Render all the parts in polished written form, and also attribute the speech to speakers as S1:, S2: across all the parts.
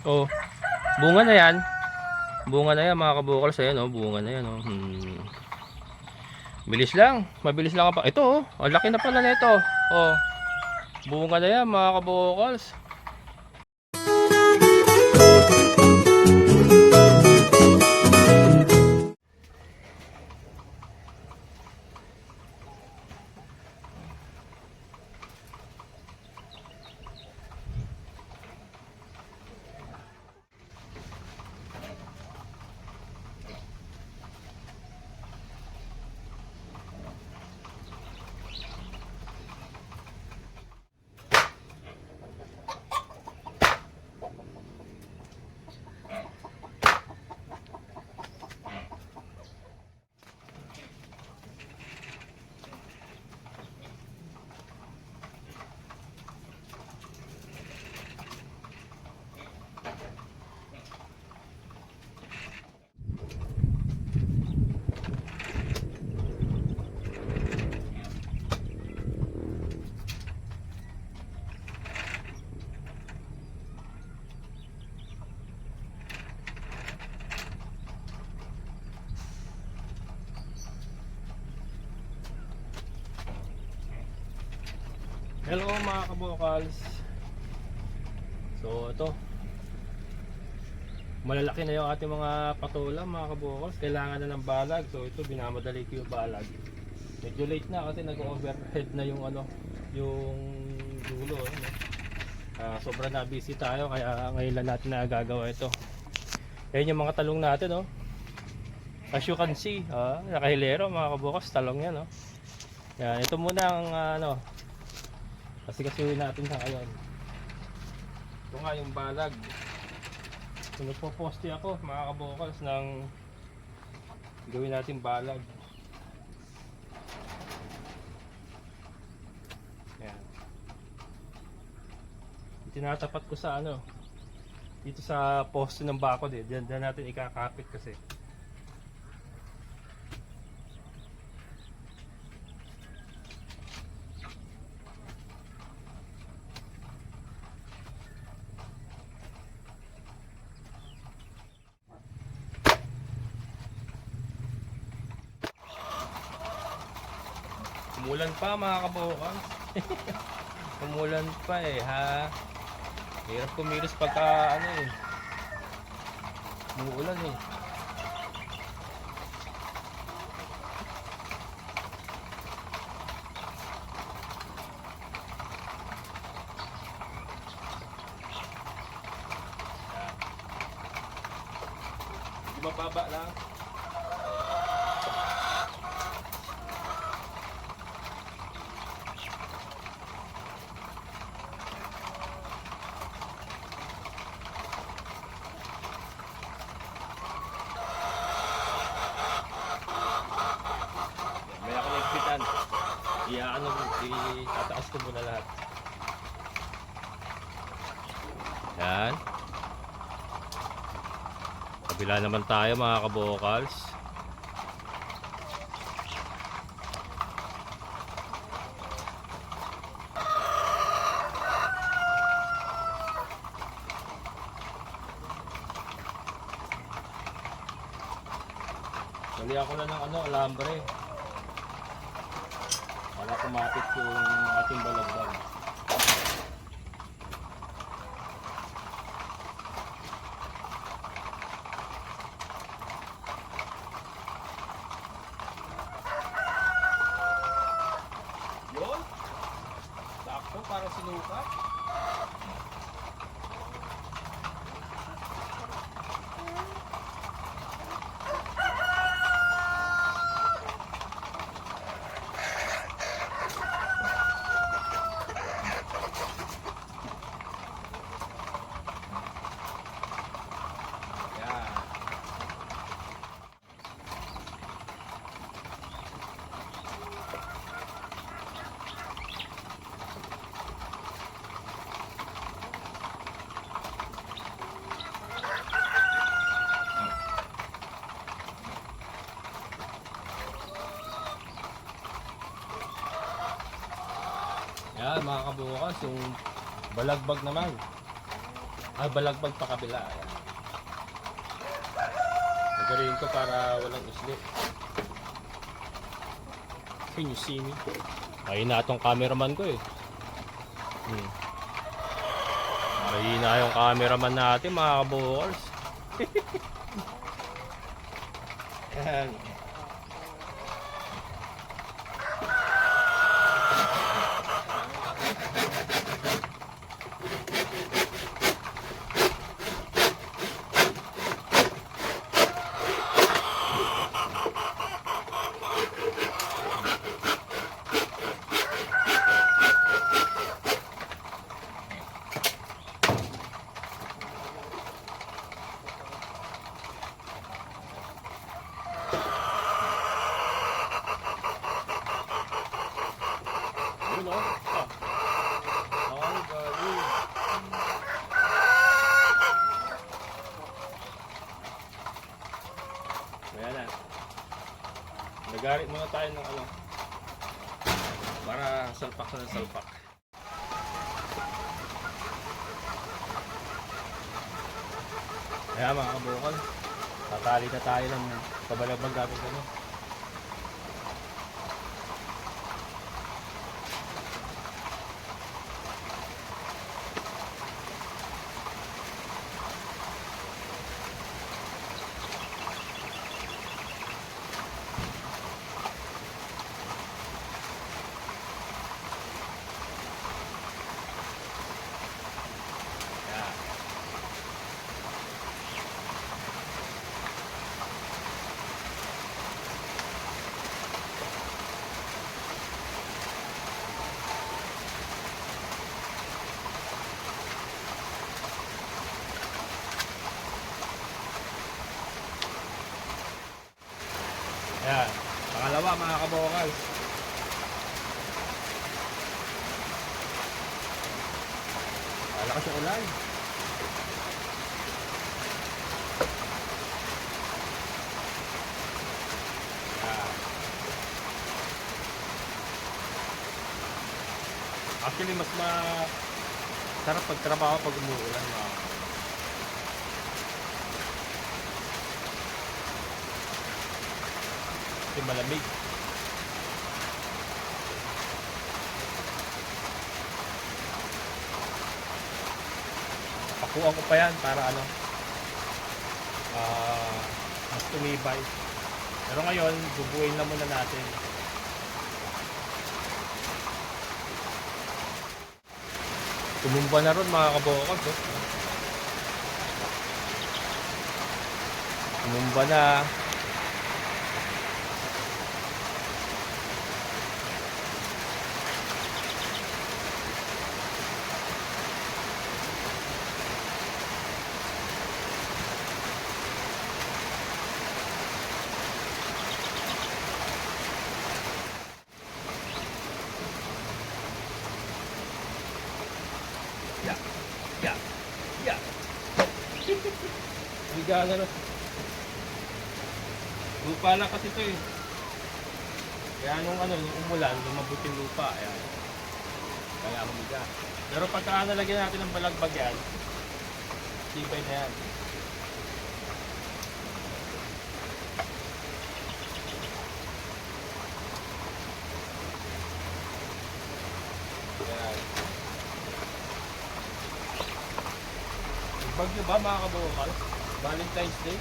S1: Oh, bunga na yan. Bunga na yan mga kabukals. Ayan oh, bunga na yan oh. Bilis lang. Mabilis lang pa. Ito oh, ang laki na pala nito. Oh, bunga na yan mga kabukals. Hello mga kabukals. So ito, malalaki na yung ating mga patola mga kabukals. Kailangan na ng balag. So ito, binamadali ko yung balag. Medyo late na kasi nag-overhead na yung ano, yung dulo ano? Sobrang na busy tayo kaya ngayon lang natin nagagawa ito. Ayan yung mga talong natin oh. As you can see, nakahilero mga kabukals, talong yan oh. Yan, ito muna ang ano, kasi natin sa ngayon. Ito nga yung balag. So nagpo-poste ako mga kabukals ng gawin natin balag. Yan. Tinatapat ko sa ano, dito sa poste ng bakod eh. Diyan natin ikakapit kasi. Umulan pa mga kabukals. Umulan pa eh ha. Hirap kumilos pagka ano eh. Umuulan eh. Di mababa lang. Ano, itataas ko muna lahat. Yan. Kabila naman tayo mga kabukals. Dali ako na ng ano, alambre. Para kumapit yung ating balagbag. Yun. Sakto para sinukat. Yan mga kabukas, yung balagbag naman. Balagbag pa kabila. Ayan. Nagariin ko para walang usli. Can you see me? Mahina itong cameraman ko eh. Mahina yung cameraman natin mga kabukals. Ayan. Yun o. Ay, gali. Ayan na. Nagarit muna tayo ng ano. Para salpak na salpak. Ayan mga kabukal. Tatali na tayo ng kabalagbag gamit ano. Ayan, pangalawa mga kabukal. Malakas yung ulan. Ayan. Actually mas sarap pagtrabaho pag umuulan mga kabukal. Kasi malamig. Pakuha ko pa yan para ano mas tumibay. Pero ngayon bubuin na muna natin. Tumumba na ron mga kabukal eh. Tumumba na. Higa na rin. Lupa lang kasi ito eh. Kaya nung umulan, lumabot yung lupa. Ayan. Kaya humiga. Pero pagka nalagyan natin ng balagbag yan, tibay na yan. Ayan. Bagyo ba mga kabukal? Valentine's Day?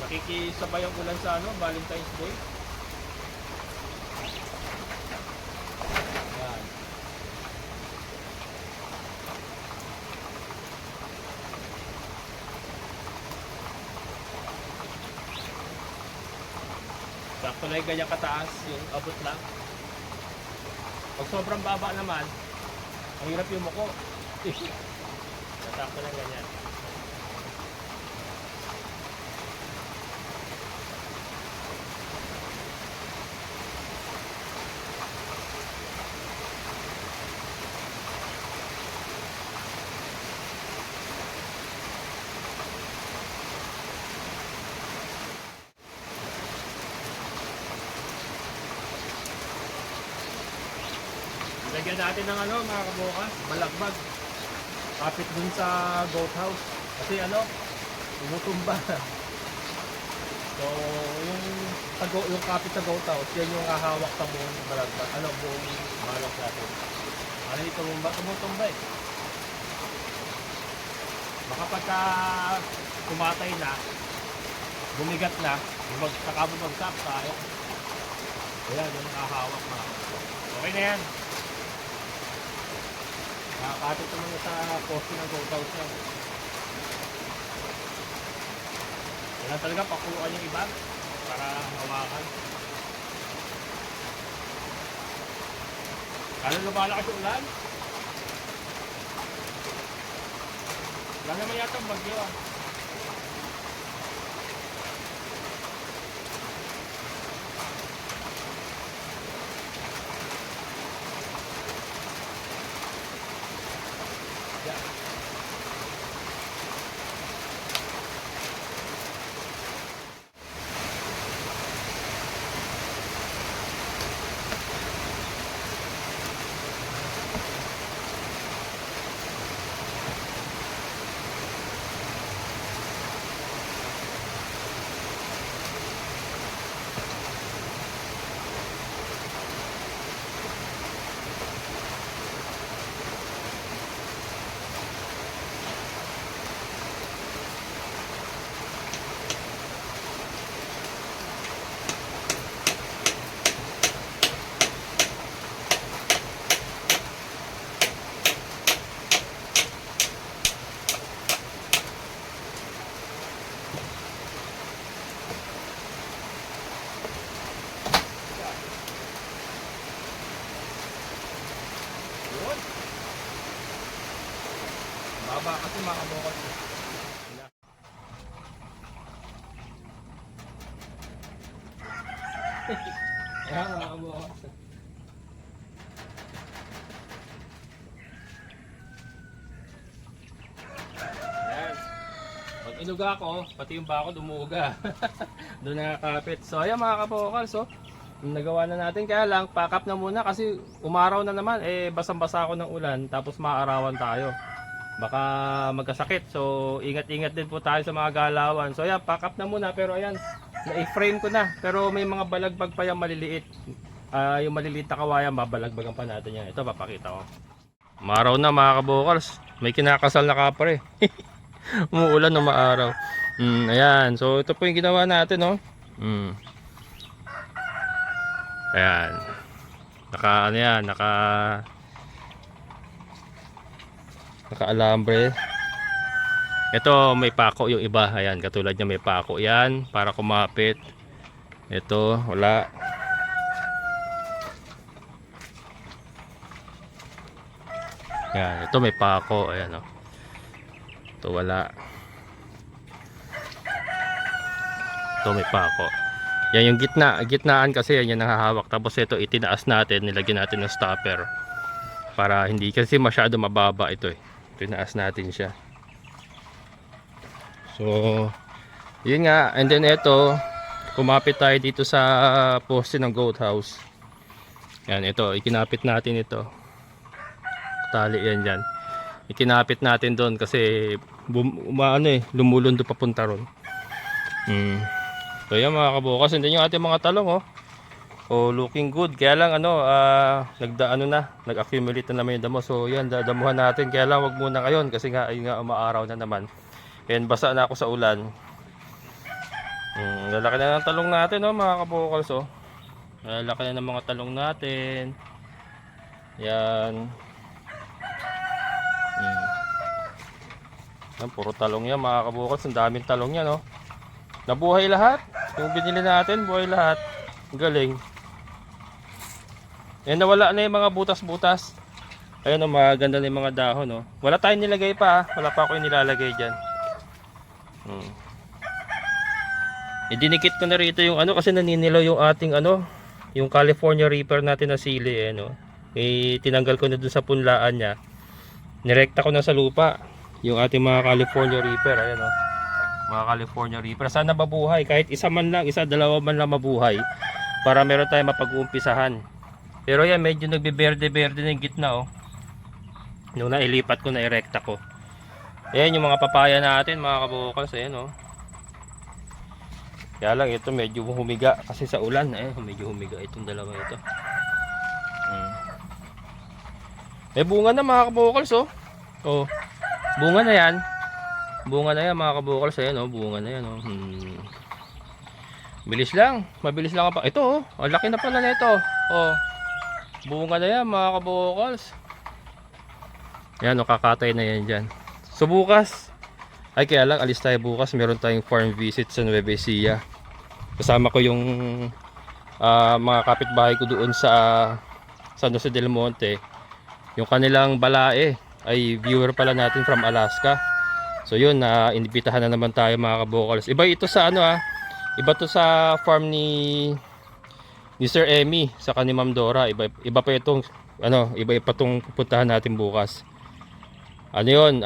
S1: Nakikisabay ang ulan sa Valentine's Day? Ayan. Sakto na yung ganyan kataas, yung abot lang. Pag sobrang baba naman, ang hirap yung muko. Sakto na ganyan. Lagyan natin ng mga kabukas, balagbag. kapit dun sa goat house. Kasi ano, tumutumba. So, yung kapit sa goat house, yan yung hahawak sa buong balagba. Ano, buong balak natin. Ano yung tumutumba eh. Baka pagka kumatay na, bumigat na, saka bumagsak tayo. Ayan, yung nakahawak na. Okay na yan. Nakakapit naman sa poste ng goat house yan. Kailan talaga pakuluan yung iba para hawakan. Lalo lumalakas yung ulan. Wala naman yata ang bagyo ah. Baba kasi mga bukod. Ayan mga bukod. Ayan. Pag inuga ko, pati yung bako dumuga. Doon nakakapit. So ayan mga kabukal. So nagawa na natin, kaya lang pack up na muna kasi umaraw na naman, basang-basa ako ng ulan tapos maaarawan tayo, baka magkasakit. So ingat-ingat din po tayo sa mga galawan. So ayan, pack up na muna, pero ayan, na-frame ko na, pero may mga balagbag pa yung maliliit. Yung maliliit na kawayan, babalagbagan pa natin yan. Ito papakita ko. Umaraw na mga kabukals, may kinakasal na kapre. Umuulan na maaraw. Ayan, so ito po yung ginawa natin, no? Ayan. Naka-alambre. Ito may pako yung iba. Ayan, katulad niya may pako. Yan, para kumapit. Ito, wala. Ayan, ito may pako. Ayan, oh. Ito wala. Ito may pako. Yan yung gitnaan kasi yan yung nahahawak. Tapos ito itinaas natin, nilagyan natin ng stopper para hindi kasi masyado mababa ito eh. Tinaas natin siya. So, yun nga. And then ito, kumapit tayo dito sa poste ng goat house. Yan, ito, ikinapit natin ito. Tali yan dyan. Ikinapit natin doon kasi lumulundo papunta ron. So yan mga kabukas, hindi yung ating mga talong looking good. Kaya lang nag-accumulate na naman yung damo. So yan, dadamuhan natin. Kaya lang wag muna ngayon kasi nga ayun nga umaaraw na naman. And basa na ako sa ulan. Lalaki na ng talong natin mga kabukas. Lalaki na ng mga talong natin. Yan. Yan, puro talong yan mga kabukas. Ang daming talong yan nabuhay lahat. Yung binili natin, buhay lahat. Galing. Nawala na yung mga butas-butas. Ayun, maganda na yung mga dahon. Wala tayong nilagay pa. Wala pa ako yung nilalagay dyan. Dinikit ko na rito yung kasi naninilaw yung ating yung California Reaper natin na sili. Tinanggal ko na dun sa punlaan niya. Nirekta ko na sa lupa yung ating mga California Reaper. Ayan mga California Reaper. Sana mabuhay. Kahit dalawa man lang mabuhay. Para meron tayong mapag-uumpisahan. Pero yan, medyo nagbe-berde-berde na yung gitna Nung nailipat ko, na-erekta ko. Ayan yung mga papaya natin mga kabukals. Ayan oh. Kaya lang ito medyo humiga kasi sa ulan. Ayan, medyo humiga itong dalawa ito. May bunga na mga kabukals oh. Oh, bunga na yan. Bunga na yan mga kabukals. Ayan oh, bunga na yan oh. Bilis lang. Mabilis lang pa. Ito oh, ang laki na pala nito. Oh. Bunga na yan mga kabukals. Ayan oh, kakatay na yan dyan. So bukas, ay kaya lang alis tayo bukas, meron tayong farm visit sa Nueva Ecija. Kasama ko yung mga kapitbahay ko doon sa San Jose del Monte. Yung kanilang balae ay viewer pala natin from Alaska. So yun, inibitahan na naman tayo mga kabukals. Iba ito sa ano iba to sa farm ni Sir Emmy sa ni Ma'am Dora. Iba pa itong iba pa itong pupuntahan natin bukas. Ano yun,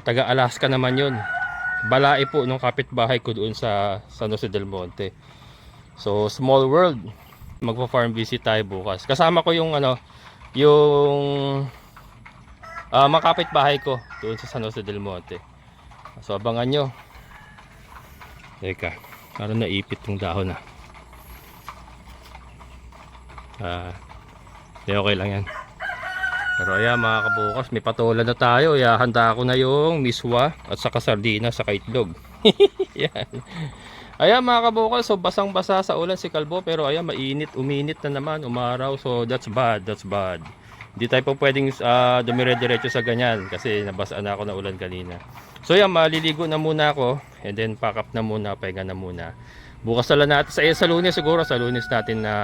S1: taga Alaska naman yun. Balae po nung kapitbahay ko doon sa San Jose del Monte. So small world. Magpa-farm visit tayo bukas. Kasama ko yung yung mga kapitbahay ko doon sa San Jose del Monte. So abangan nyo. Teka, parang naipit yung dahon okay lang yan. Pero ayan mga kabukas, may patola na tayo. Handa ko na yung miswa at saka sardinas sa itlog. Yan. Ayan mga kabukas, so basang basa sa ulan si Kalbo. Pero ayan, uminit na naman, umaraw. So that's bad, that's bad. Hindi tayo po pwedeng dumire-diretso sa ganyan kasi nabasaan na ako na ulan kanina. So ayan, maliligo na muna ako. And then pack up na muna, pahinga na muna. Bukas na lang natin sa Lunes siguro, sa Lunes natin na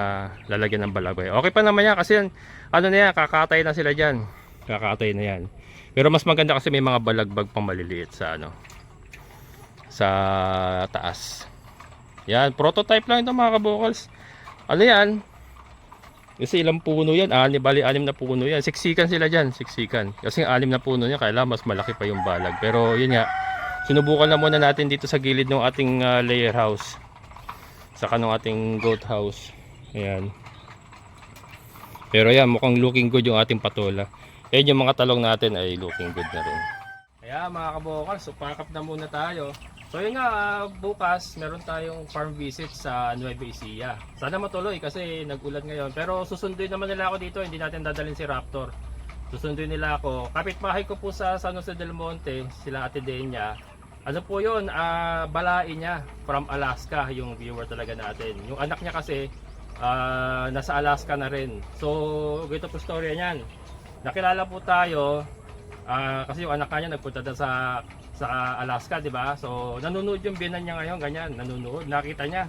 S1: lalagyan ng balagoy. Okay pa naman yan kasi na yan, kakatay na sila diyan. Kakatay na yan. Pero mas maganda kasi may mga balagbag pang maliliit sa sa taas. Yan, prototype lang ito mga kabukals. Ano yan? Kasi ilang puno yan, bali 6 na puno yan. Siksikan sila diyan, siksikan. Kasi 6 na puno niya, kaya mas malaki pa yung balag. Pero yun nga, sinubukan na muna natin dito sa gilid ng ating layer house. Saka ng ating goat house. Ayan. Pero yan, mukhang looking good yung ating patola. Ayan, yung mga talong natin ay looking good na rin. Ayan mga kabukal, so pack up na muna tayo. So yun nga, bukas meron tayong farm visit sa Nueva Ecija. Sana matuloy kasi nag-ulan ngayon. Pero susunduin naman nila ako dito, hindi natin dadalhin si Raptor. Susunduin nila ako. Kapitbahay ko po sa San Jose del Monte, sila Ate Denia. Ano po yun, balae niya from Alaska, yung viewer talaga natin. Yung anak niya kasi nasa Alaska na rin. So ganito po storya niyan. Nakilala po tayo kasi yung anak niya nagpunta na sa Alaska, di ba? So nanonood yung binan niya ngayon, ganyan, nanonood. Nakita niya,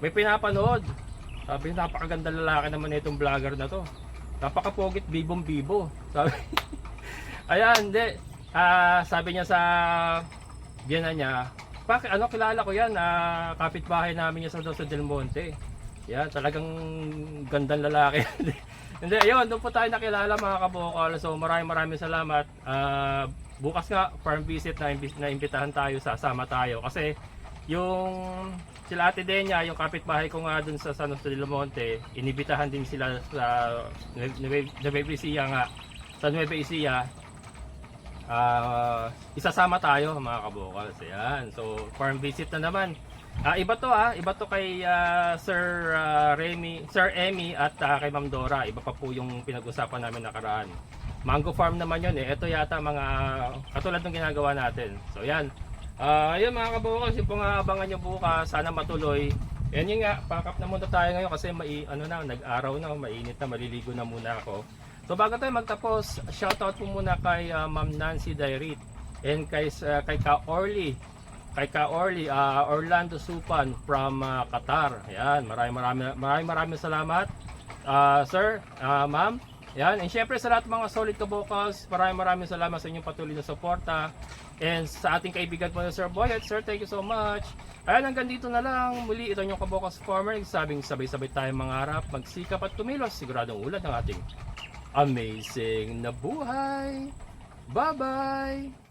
S1: may pinapanood. Sabi, napakaganda lalaki naman itong vlogger na to. Napakapogit, bibong-bibo. Sabi, ayan, hindi. Sabi niya sa biyanan niya, bakit kilala ko yan, kapitbahay namin niya sa Jose del Monte. Yan, talagang gandang lalaki. Hindi, ayun, doon po tayo nakilala mga kabukal. So maraming salamat. Bukas nga farm visit na imbitahan tayo, sasama tayo kasi yung sila Ate Denia, yung kapitbahay ko nga dun sa San Jose del Monte, inibitahan din sila sa Nueva Ecija nga. Sa Nueva Ecija, isasama tayo mga kabukal. Ayan, so farm visit na naman. Iba to kay Sir Emmy at kay Ma'am Dora. Iba pa po yung pinag-usapan namin nakaraan. Mango farm naman yun eh. Ito yata mga katulad ng ginagawa natin. So yan. Ayun mga kabukal, yung pong abangan nyo bukas, sana matuloy. Yan yun nga, pack up na muna tayo ngayon kasi nag-araw na, mainit na, maliligo na muna ako. So bago tayo magtapos, shoutout po muna kay Ma'am Nancy Dairit and kay Ka-Orly. Kay Ka-Orly, Orlando Supan from Qatar. Ayan, maraming salamat. Sir, ma'am. Ayan, and syempre sa lahat ng mga solid kabukals, maraming salamat sa inyong patuloy na suporta. And sa ating kaibigan po na Sir Boyet, Sir, thank you so much. Ayan, hanggang dito na lang. Muli, ito yung Kabukals Farmer. Sabing sabay-sabay tayong mangarap, magsikap at kumilos. Siguradong ulat ng ating amazing na buhay. Bye-bye!